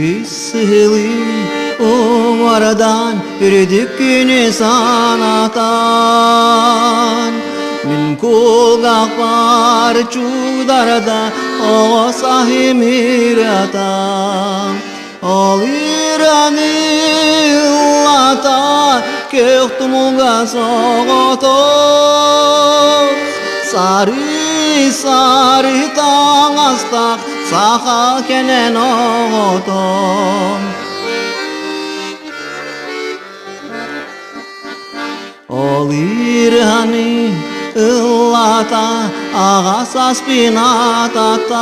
Gisili umardan yürüdük güne sanatan. Min kulgak var çudarda o sahimiratan. Ol iranillata köhtumuga soğotok. Sari sari tangastak saha kenen oğotom. Ol irani illata ağasas pinataktan.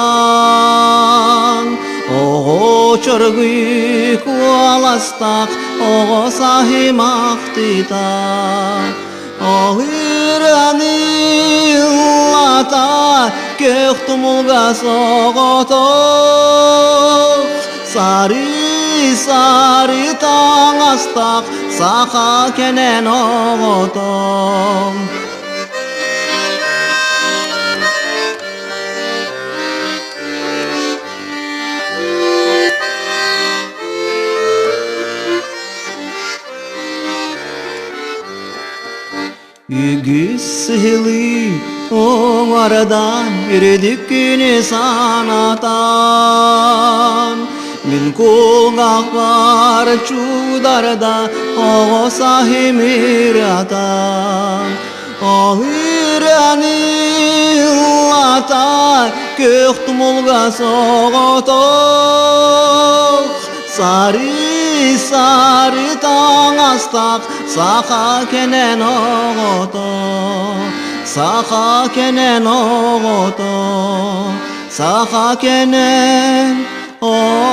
Oğo çörgü kualastak oğo sahimaktitan. Ol irani illata köhtumuga soğotok. Sari sari tangastak saha kenen oğotom. Gisili umardan yürüdük güne sanatan. Min kulgak var çudarda o sahimiratan. O iranillata köhtumuga soğotok. Sari sari tangastak saha kenen oğotok. Saha kenen oğotok. Saha kenen oğotok.